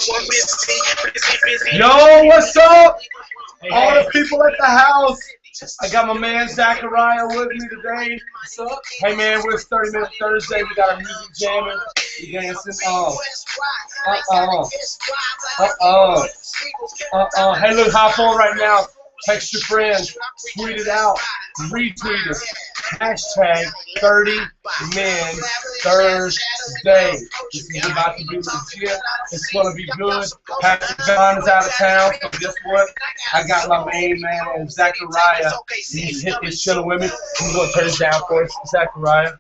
Yo, what's up? All the people at the house. I got my man Zachariah with me today. What's up? Hey man, we're 30 Minute Thursday. We got our music jamming. We dancing. Hey, look, hop on right now. Text your friends. Tweet it out. Retweet us. Hashtag 30minthursday. This is about to be legit. It's going to be good. Pastor John is out of town. So guess what? I got my main man, Zachariah. He's chilling with me. He's going to turn it down for us, Zachariah.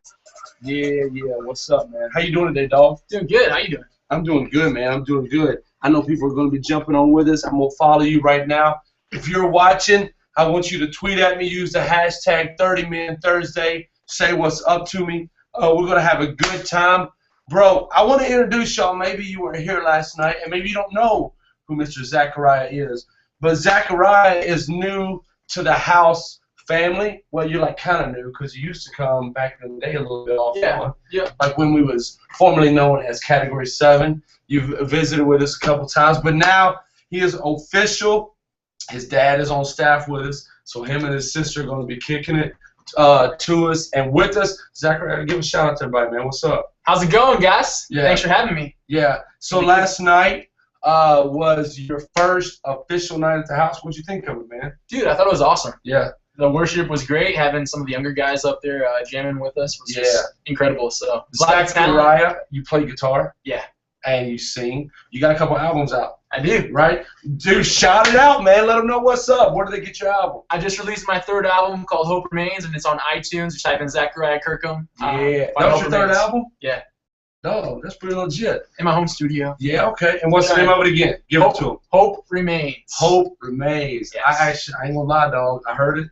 Yeah. What's up, man? How you doing today, dog? Doing good. How you doing? I'm doing good, man. I'm doing good. I know people are going to be jumping on with us. I'm going to follow you right now. If you're watching, I want you to tweet at me. Use the hashtag 30minthursday. Say what's up to me. We're going to have a good time. Bro, I want to introduce y'all. Maybe you were here last night, and maybe you don't know who Mr. Zachariah is. But Zachariah is new to the house family. Well, you're like kind of new because you used to come back in the day a little bit off. Yeah. Like when we was formerly known as Category 7. You've visited with us a couple times. But now he is official. His dad is on staff with us, so him and his sister are going to be kicking it to us and with us. Zachariah, give a shout out to everybody, man. What's up? How's it going, guys? Yeah. Thanks for having me. Yeah. So last night was your first official night at the house. What'd you think of it, man? Dude, I thought it was awesome. Yeah. The worship was great. Having some of the younger guys up there jamming with us was just incredible. So Zachariah, you play guitar? Yeah. And you sing. You got a couple albums out. I do. Right? Dude, shout it out, man. Let them know what's up. Where do they get your album? I just released my third album called Hope Remains, and it's on iTunes. Just type in Zachariah Kirkham. Yeah. That was your third album? Yeah. No, that's pretty legit. In my home studio. Yeah, okay. And what's the name of it again? Give it to them. Hope Remains. Hope Remains. Yes. I ain't gonna lie, dog. I heard it.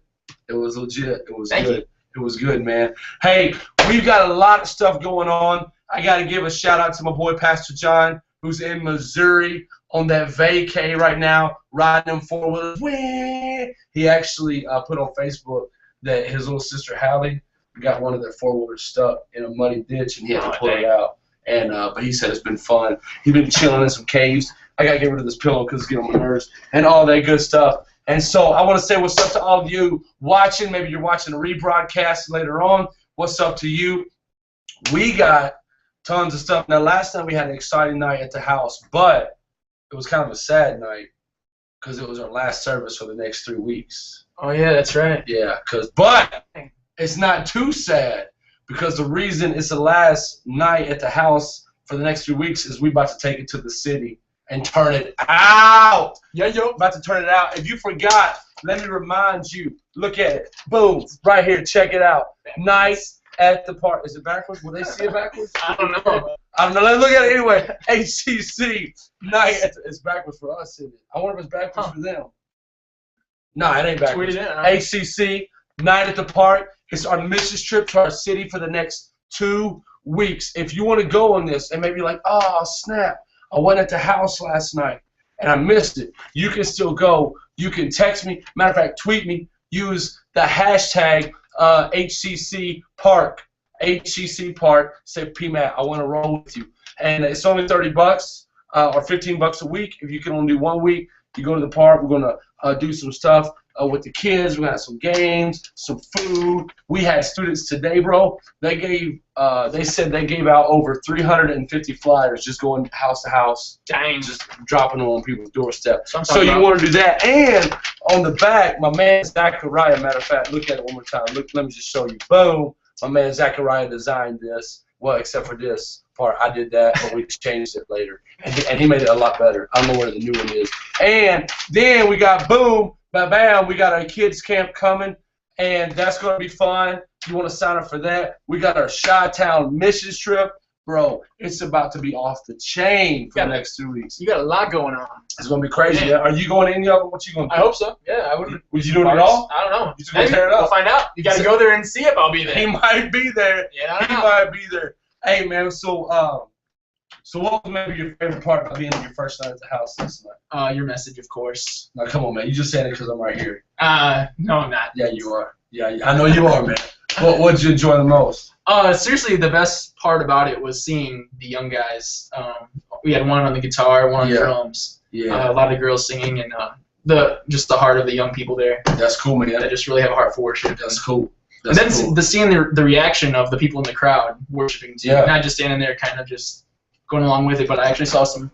It was legit. It was Thank good. you. It was good, man. Hey, we've got a lot of stuff going on. I got to give a shout out to my boy Pastor John, who's in Missouri on that vacay right now, riding them four-wheelers. He actually put on Facebook that his little sister Hallie got one of their four-wheelers stuck in a muddy ditch, and he had to pull it out. And but he said it's been fun. He's been chilling in some caves. I got to get rid of this pillow because it's getting on my nerves and all that good stuff. And so I want to say what's up to all of you watching. Maybe you're watching a rebroadcast later on. What's up to you? We got tons of stuff. Now, last time we had an exciting night at the house, but it was kind of a sad night because it was our last service for the next 3 weeks. Oh, yeah, that's right. Yeah, but it's not too sad because the reason it's the last night at the house for the next 3 weeks is we about to take it to the city and turn it out. Yeah, about to turn it out. If you forgot, let me remind you. Look at it. Boom. Right here. Check it out. Nice. At the park. Is it backwards? Will they see it backwards? I don't know. Let's look at it anyway. HCC night. It's backwards for us, isn't it? I wonder if it's backwards for them. No, it ain't backwards. HCC night at the park. It's our missions trip to our city for the next 2 weeks. If you want to go on this and maybe you're like, oh, snap, I went at the house last night and I missed it. You can still go. You can text me. Matter of fact, tweet me. Use the hashtag HCC Park. HCC Park. Say, PMAT, I want to roll with you. And it's only $30 or $15 a week. If you can only do 1 week, you go to the park. We're going to do some stuff with the kids. We're going to have some games, some food. We had students today, bro. They said they gave out over 350 flyers just going house to house. Dang. Just dropping them on people's doorstep. So you want to do that. And on the back, my man Zachariah, matter of fact, look at it one more time. Look, let me just show you. Boom. My man Zachariah designed this. Well, except for this part. I did that, but we changed it later. And he made it a lot better. I don't know where the new one is. And then we got, boom, bam, we got our kids camp coming, and that's going to be fun. If you want to sign up for that, we got our Chi-Town missions trip. Bro, it's about to be off the chain for the next 2 weeks. You got a lot going on. It's going to be crazy. Yeah. Are you going to any of it? What you going to do? I hope so. Yeah, I would. Was you doing it all? I don't know. You just going to tear it up? We'll find out. You got to go there and see if I'll be there. He might be there. Yeah, I don't know. He might be there. Hey, man, so what was maybe your favorite part of being in your first night at the house last night? Your message, of course. Now, come on, man. You just saying it because I'm right here. No, I'm not. Yeah, you are. Yeah, I know you are, man. What did you enjoy the most? Seriously, the best part about it was seeing the young guys we had one on the guitar, one on drums. Yeah. A lot of the girls singing, and just the heart of the young people there. That's cool, man. That just really have a heart for worship. That's cool. And then seeing the reaction of the people in the crowd worshiping too, not just standing there kind of just going along with it, but I actually saw some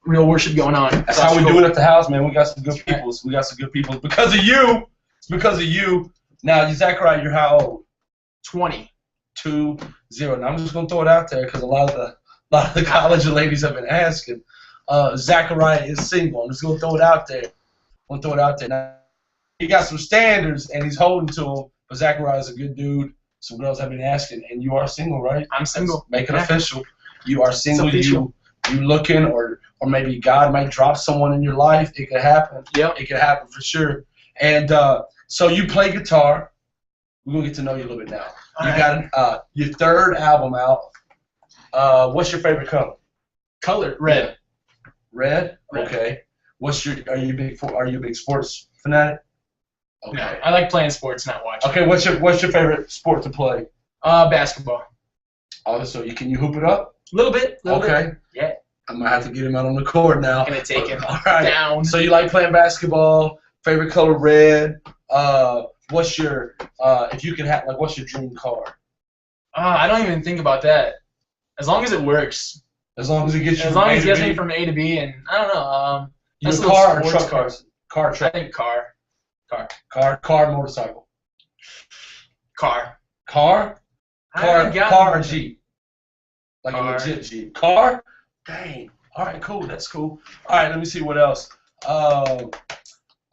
real worship going on. That's how we do it at the house, man. We got some good people. We got some good people because of you. It's because of you. Now, Zachariah, you're how old? 20. 20. Now I'm just gonna throw it out there because a lot of the college ladies have been asking. Zachariah is single. I'm just gonna throw it out there. Now, he got some standards and he's holding to them. But Zachariah is a good dude. Some girls have been asking, and you are single, right? I'm single. Make it official. You are single. You looking, or maybe God might drop someone in your life. It could happen. Yep. It could happen for sure. And so you play guitar. We're gonna get to know you a little bit now. You got your third album out. What's your favorite color? Red. Red. Okay. Are you a big sports fanatic? Okay. No, I like playing sports, not watching. Okay, what's your favorite sport to play? Basketball. Oh, so can you hoop it up? A little bit. Okay. Yeah. I might have to get him out on the court now. Gonna take him down. So you like playing basketball? Favorite color red. What's your if you could have what's your dream car? I don't even think about that. As long as it works. As long as it gets you. As long as it gets me from A to B, and I don't know. Your car or truck cars? Car, truck. I think car. Motorcycle. Car or Jeep? Like a legit Jeep. Car? Dang. All right, cool. That's cool. All right, let me see what else.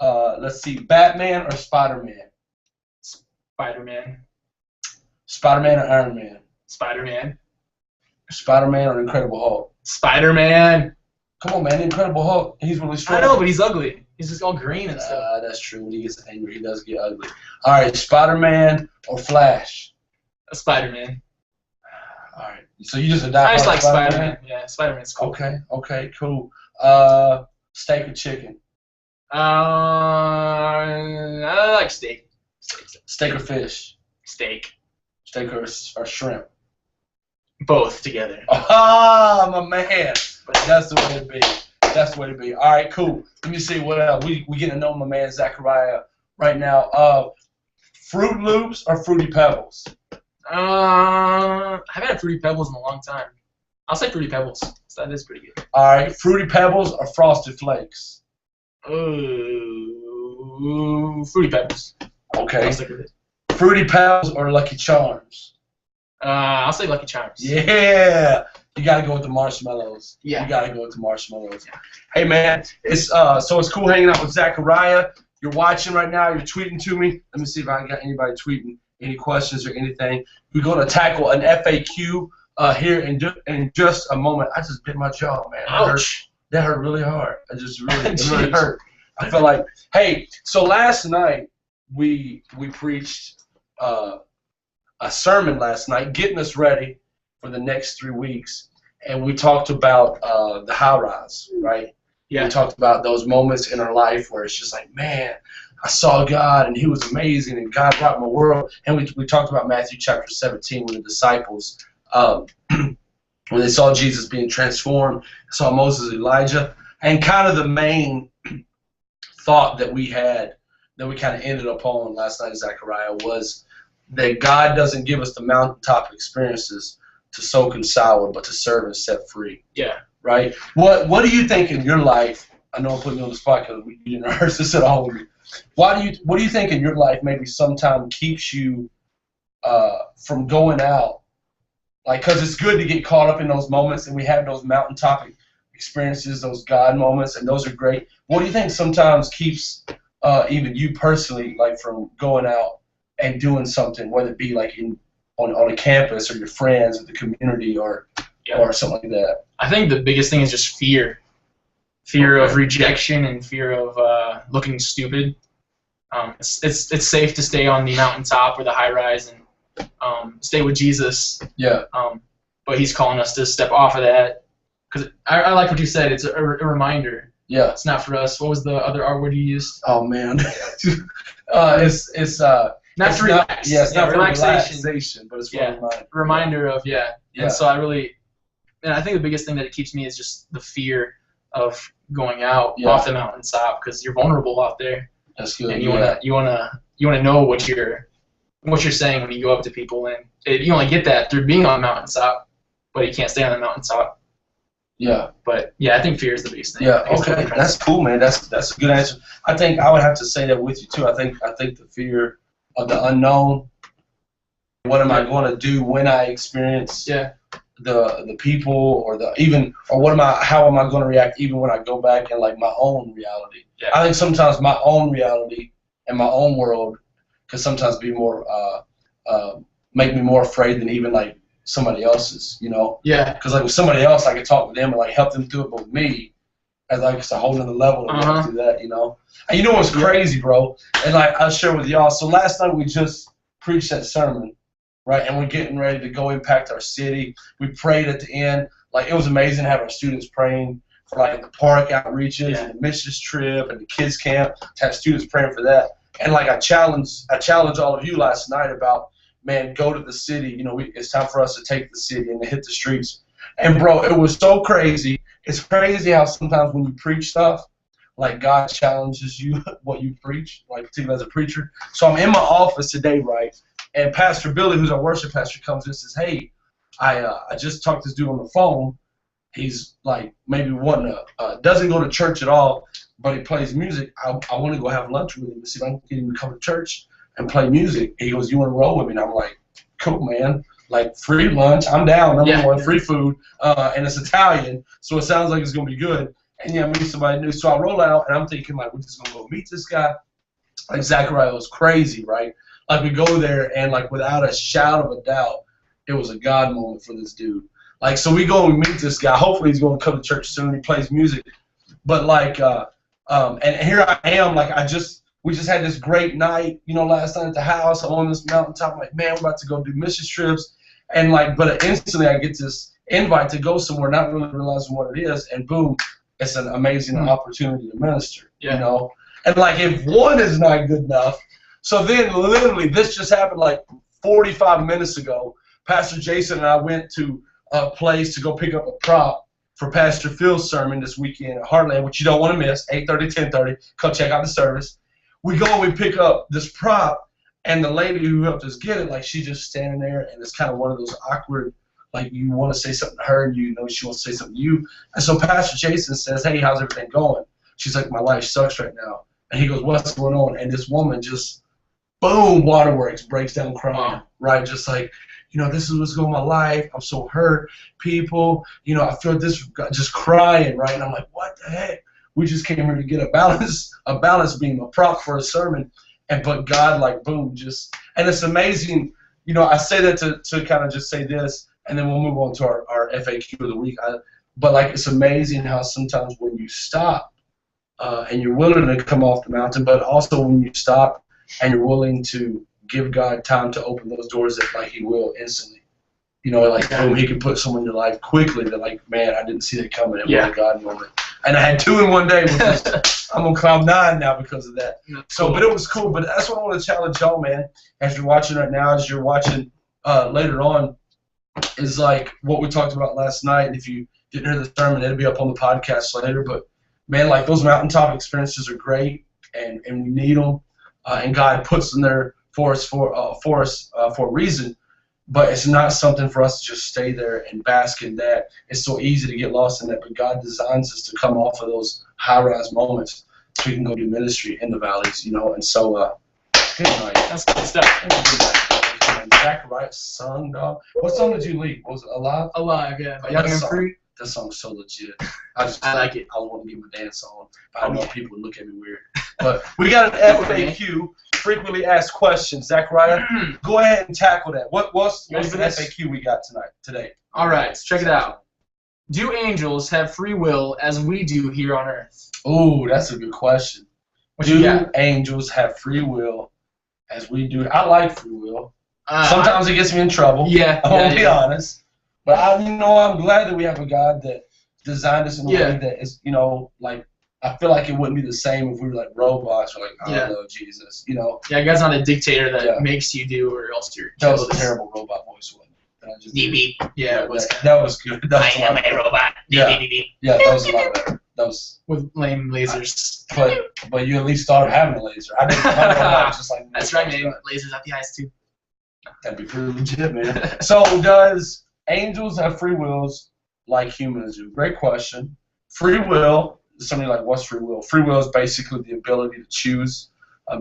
Let's see. Batman or Spider-Man? Spider-Man. Spider-Man or Iron Man? Spider-Man. Spider-Man or Incredible Hulk? Spider-Man. Come on, man. Incredible Hulk. He's really strong. I know, but he's ugly. He's just all green and stuff. That's true. When he gets angry, he does get ugly. All right, Spider-Man or Flash? Spider-Man. All right. So you just a die. I just like Spider-Man. Yeah, Spider-Man's cool. Okay, cool. Steak or chicken? I like steak. Steak or fish? Steak. Steak or shrimp? Both together. Ah, my man. That's the way to be. That's the way to be. All right, cool. Let me see what else. We get to know my man Zachariah right now. Fruit Loops or Fruity Pebbles? I haven't had Fruity Pebbles in a long time. I'll say Fruity Pebbles. So that is pretty good. All right, Fruity Pebbles or Frosted Flakes? Fruity Pebbles. Okay. I'll stick with it. Fruity Pebbles or Lucky Charms? I'll say Lucky Charms. Yeah. You gotta go with the marshmallows. Yeah. You gotta go with the marshmallows. Yeah. Hey man, it's cool hanging out with Zachariah. You're watching right now. You're tweeting to me. Let me see if I got anybody tweeting any questions or anything. We're gonna tackle an FAQ here in just a moment. I just bit my jaw, man. Ouch. That hurt really hard. It really hurt. I felt like, hey. So last night we preached a sermon last night, getting us ready for the next 3 weeks, and we talked about the high rise, right? Yeah. We talked about those moments in our life where it's just like, man, I saw God and He was amazing, and God brought my world. And we talked about Matthew chapter 17 when the disciples, when they saw Jesus being transformed, saw Moses, Elijah, and kind of the main thought that we had, that we kind of ended up on last night, Zachariah, was that God doesn't give us the mountaintop experiences to soak and sour, but to serve and set free. Yeah. Right? What do you think in your life? I know I'm putting you on the spot because you didn't rehearse this at all with me. What do you think in your life maybe sometimes keeps you from going out? Like, because it's good to get caught up in those moments, and we have those mountaintop experiences, those God moments, and those are great. What do you think sometimes keeps even you personally, like, from going out and doing something, whether it be like on a campus or your friends or the community or something like that? I think the biggest thing is just fear. Fear of rejection and fear of looking stupid. It's safe to stay on the mountaintop or the high rise and stay with Jesus. Yeah. But He's calling us to step off of that. Because I like what you said. It's a reminder. Yeah. It's not for us. What was the other R word you used? Oh man. It's not for relax. Yeah, it's not relaxation. for relaxation, but it's for a reminder. Reminder of And so I really and I think the biggest thing that it keeps me is just the fear of going out off the mountaintop, because you're vulnerable out there. That's good. And you wanna know what you're saying when you go up to people, and you only get that through being on the mountaintop, but you can't stay on the mountaintop. Yeah. But yeah, I think fear is the biggest thing. Yeah. Okay. That's cool, man. That's a good answer. I think I would have to say that with you too. I think the fear of the unknown. What am I going to do when I experience the people, or how am I going to react even when I go back in like my own reality? Yeah. I think sometimes my own reality and my own world can sometimes be more make me more afraid than even like somebody else's, you know? Yeah. Because like with somebody else, I could talk with them and like help them through it, but with me, as like it's a whole nother level to go through that, you know? And you know what's crazy, bro? And like I'll share with y'all. So last night we just preached that sermon, right? And we're getting ready to go impact our city. We prayed at the end. Like it was amazing to have our students praying for like the park outreaches and the missions trip and the kids camp. To have students praying for that. And like I challenged all of you last night about, man, go to the city. You know, it's time for us to take the city and to hit the streets. And bro, it was so crazy. It's crazy how sometimes when you preach stuff, like God challenges you what you preach, like particularly as a preacher. So I'm in my office today, right? And Pastor Billy, who's our worship pastor, comes in and says, hey, I just talked to this dude on the phone. He's like maybe doesn't go to church at all, but he plays music. I want to go have lunch with him and see if I can get him to come to church and play music. He goes, you want to roll with me? And I'm like, cool, man. Like free lunch, I'm down. Number one, free food, and it's Italian, so it sounds like it's gonna be good. And yeah, meet somebody new. So I roll out, and I'm thinking like, we're just gonna go meet this guy. Like Zachariah was crazy, right? Like we go there, and like without a shadow of a doubt, it was a God moment for this dude. Like so, we go and meet this guy. Hopefully, he's gonna come to church soon. He plays music, but like, and here I am, like we just had this great night, you know, last night at the house. I'm on this mountaintop. I'm like, man, we're about to go do mission trips. And like, but instantly I get this invite to go somewhere, not really realizing what it is, and boom, it's an amazing opportunity to minister, you know? And like, if one is not good enough, so then literally this just happened like 45 minutes ago. Pastor Jason and I went to a place to go pick up a prop for Pastor Phil's sermon this weekend at Heartland, which you don't want to miss, 8:30, 10:30. Come check out the service. We go and we pick up this prop, and the lady who helped us get it, like she's just standing there, and it's kind of one of those awkward, like you want to say something to her, and you know she wants to say something to you. And so Pastor Jason says, hey, how's everything going? She's like, my life sucks right now. And he goes, what's going on? And this woman just, boom, waterworks, breaks down crying, right? Just like, you know, this is what's going on in my life. I'm so hurt. People, you know, I feel this, just crying, right? And I'm like, what the heck? We just came here to get a balance beam, a prop for a sermon. But God, like, boom, just, and it's amazing, you know, I say that to kind of just say this, and then we'll move on to our FAQ of the week. But, like, it's amazing how sometimes when you stop and you're willing to come off the mountain, but also when you stop and you're willing to give God time to open those doors that, like, he will instantly. You know, like, boom, he can put someone in your life quickly that, like, man, I didn't see that coming. It was a God moment. And I had 2 in one day because I'm on cloud 9 now because of that. So, but it was cool. But that's what I want to challenge y'all, man, as you're watching right now, as you're watching later on, is like what we talked about last night. And if you didn't hear the sermon, it'll be up on the podcast later. But, man, like those mountaintop experiences are great, and we need them. And God puts them there for us for a reason. But it's not something for us to just stay there and bask in that. It's so easy to get lost in that. But God designs us to come off of those high-rise moments so we can go do ministry in the valleys, you know. And so, good night. That's good stuff. Zachariah sung, dog. What song did you lead? Was it Alive? Alive, yeah. Young and Free. That song's so legit. I like it. I want to give him a dance on. I know people would look at me weird. But we got an FAQ, frequently asked questions. Zachariah, go ahead and tackle that. What's the FAQ we got today? All right, let's check it out. Do angels have free will as we do here on Earth? Ooh, that's a good question. Do angels have free will as we do? I like free will. Sometimes it gets me in trouble. Yeah. I'll be honest. But I'm glad that we have a God that designed us in a way that is, you know, like, I feel like it wouldn't be the same if we were like robots or like, I don't know, Jesus, you know. Yeah, God's not a dictator that makes you do or else you're That was a terrible robot voice, wasn't it? Beep beep. Yeah, it was. That was good. That was I am a robot. Yeah. Beep beep beep. Yeah, that was a lot better. That was. With lame lasers. But you at least started having a laser. I didn't. Just like that's right, man. Lasers at the eyes too. That'd be pretty legit, man. So does angels have free wills like humans do? Great question. Free will. Somebody like, what's free will? Free will is basically the ability to choose,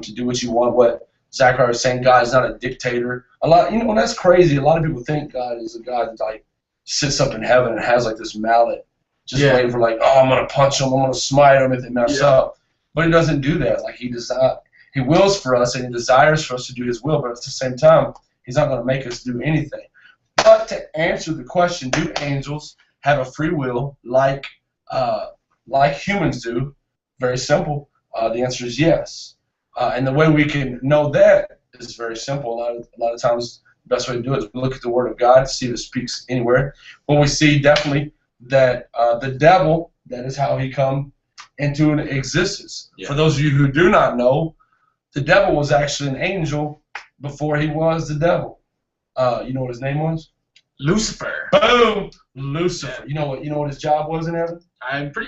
to do what you want. What Zachariah was saying, God is not a dictator. And that's crazy. A lot of people think God is a God that like sits up in heaven and has like this mallet, just waiting for like, oh, I'm gonna punch him, I'm gonna smite him if they mess up. But he doesn't do that. Like he does not. He wills for us and he desires for us to do His will, but at the same time, He's not gonna make us do anything. But to answer the question, do angels have a free will like humans do? Very simple. The answer is yes. And the way we can know that is very simple. A lot of times, the best way to do it is look at the Word of God, see if it speaks anywhere. But we see definitely that the devil, that is how he come into an existence. Yeah. For those of you who do not know, the devil was actually an angel before he was the devil. You know what his name was? Lucifer. Boom! Lucifer. Yeah. You know what his job was in heaven?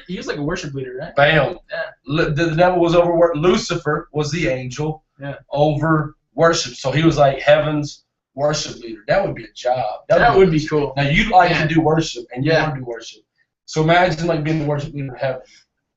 He was like a worship leader, right? Bam. Yeah. The devil was over. Lucifer was the angel over worship. So he was like heaven's worship leader. That would be a job. That would be cool. Now you'd like to do worship, and you want to do worship. So imagine like being the worship leader of heaven.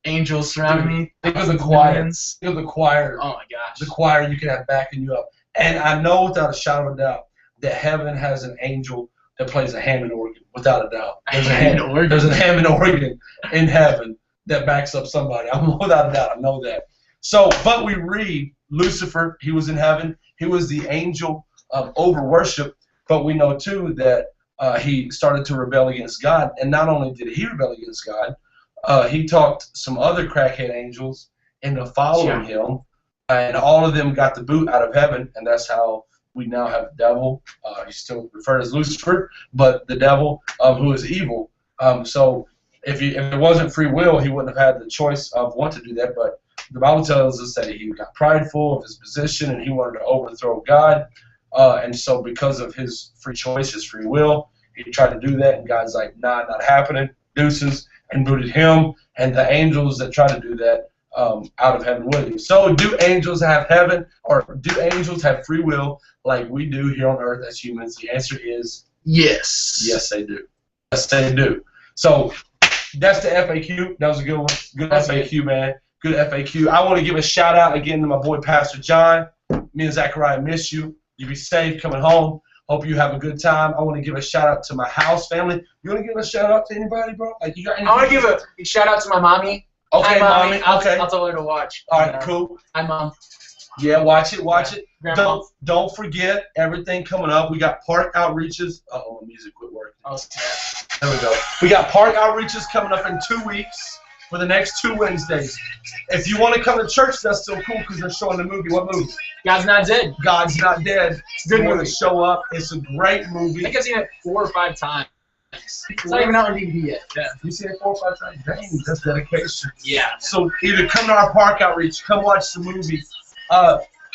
Angels surrounding me. Think of the choir. Think of the choir. Oh my gosh. The choir you can have backing you up. And I know without a shadow of a doubt that heaven has an angel that plays a Hammond organ, without a doubt. There's a Hammond organ in heaven that backs up somebody. Without a doubt, I know that. So, but we read Lucifer, he was in heaven. He was the angel over worship, but we know too that he started to rebel against God. And not only did he rebel against God, he talked some other crackhead angels into following him, and all of them got the boot out of heaven, and that's how we now have the devil. He's still referred as Lucifer, but the devil who is evil. So if it wasn't free will, he wouldn't have had the choice of what to do that. But the Bible tells us that he got prideful of his position and he wanted to overthrow God. And so because of his free choice, his free will, he tried to do that, and God's like, nah, not happening, deuces, and booted him and the angels that tried to do that out of heaven with him. So do angels have heaven, or do angels have free will like we do here on earth as humans? The answer is yes. Yes, they do. Yes, they do. So that's the FAQ. That was a good one. Good FAQ, man. Good FAQ. I want to give a shout out again to my boy Pastor John. Me and Zachariah miss you. You be safe coming home. Hope you have a good time. I want to give a shout out to my house family. You want to give a shout out to anybody, bro? Like you got anything? I want to give a shout out to my mommy. Okay, hi, mommy. Okay. I'll tell her to watch. All right, cool. Hi, Mom. Yeah, watch it. Watch it. Grandma. Don't forget everything coming up. We got park outreaches. Uh-oh, my music quit working. Oh, there we go. We got park outreaches coming up in 2 weeks for the next 2 Wednesdays. If you want to come to church, that's still cool because they're showing the movie. What movie? God's Not Dead. God's Not Dead. Good movie. Show up. It's a great movie. I think I've seen it 4 or 5 times. It's not even out on DVD yet. Yeah. You seen it 4 or 5 times? Dang, that's dedication. Yeah. So either come to our park outreach, come watch the movie,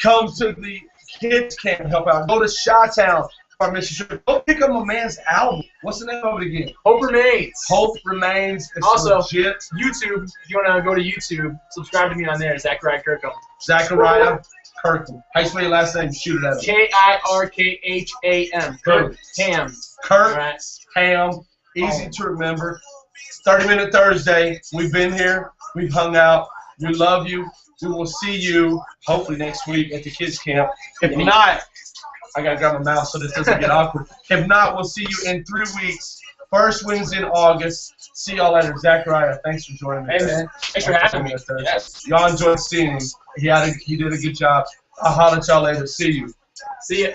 come to the kids camp, help out. Go to Chi-Town. Go pick up my man's album. What's the name of it again? Hope Remains. Hope Remains. It's also, legit. YouTube. If you want to go to YouTube, subscribe to me on there. Zachariah Kirkham. Zachariah Kirkham. How you spell your last name? Shoot it at him. Kirkham. Kirkham. Kirk. Ham. Easy to remember. 30-minute Thursday. We've been here. We've hung out. We love you. We will see you hopefully next week at the kids camp. If not, I gotta grab my mouse so this doesn't get awkward. If not, we'll see you in 3 weeks. First Wednesday in August. See y'all later. Zachariah, thanks for joining me. Hey, man. Thanks for having me. Yes. Y'all enjoyed seeing him. He did a good job. I'll holler at y'all later. See you. See ya.